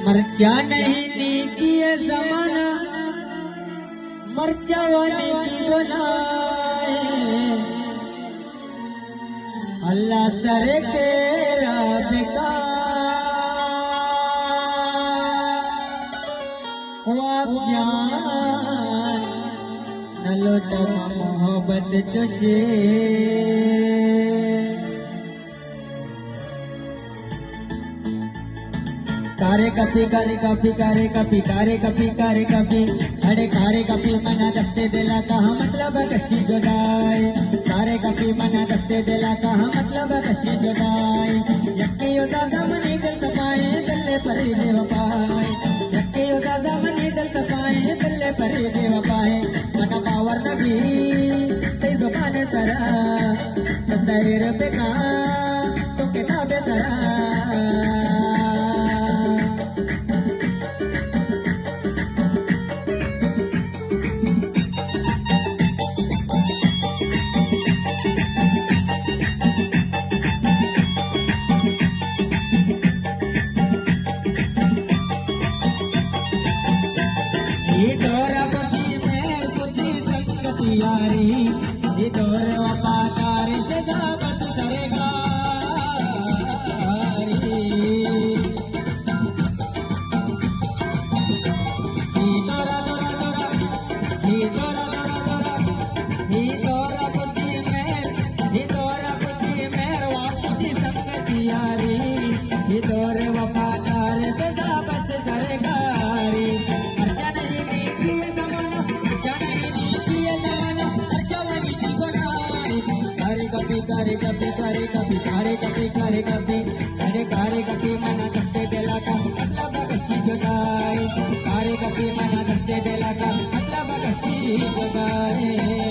मर्चा नहीं नीकी है जमाना, मर्चा वाली की बनाए अल्लाह सर तेरा बेकार। आप जान न लोटा मोहब्बत चशे कारे कपी कारे कपी कारे कपी कारे कपी कारे कपी अरे कारे कपी मना दस्ते दिला कहा मतलब कशी जुदाई। कारे कपी मना दस्ते दिला कहा मतलब कशी जुदाई। यक्के योदा ज़माने दिल तपाए दिले परे बेवफाए। यक्के योदा ज़माने दिल तपाए दिले परे बेवफाए। मना पावर नबी ते ज़ुबान सरा तस्दीर पे का तो किताबे सरा। ये दौर वफादार से ज़ाबत करेगा ये दौरा दौरा दौरा ये दौरा दौरा दौरा ये दौरा कुछ ये दौरा कुछ वापसी संगत यारी। ये दौर वफादार से ज़ाबत करेगा मर्चा नहीं नीकी है ज़माना, मर्चा नहीं नीकी है ज़माना, मर्चा वाली की बनाई। कारे कपी कारे कपी कारे कपी कारे कपी कारे कपी अरे कारे कपी मना दस्ते दिला का मतलब कशी जुदाई। कारे कपी मना दस्ते दिला का मतलब कशी जुदाई।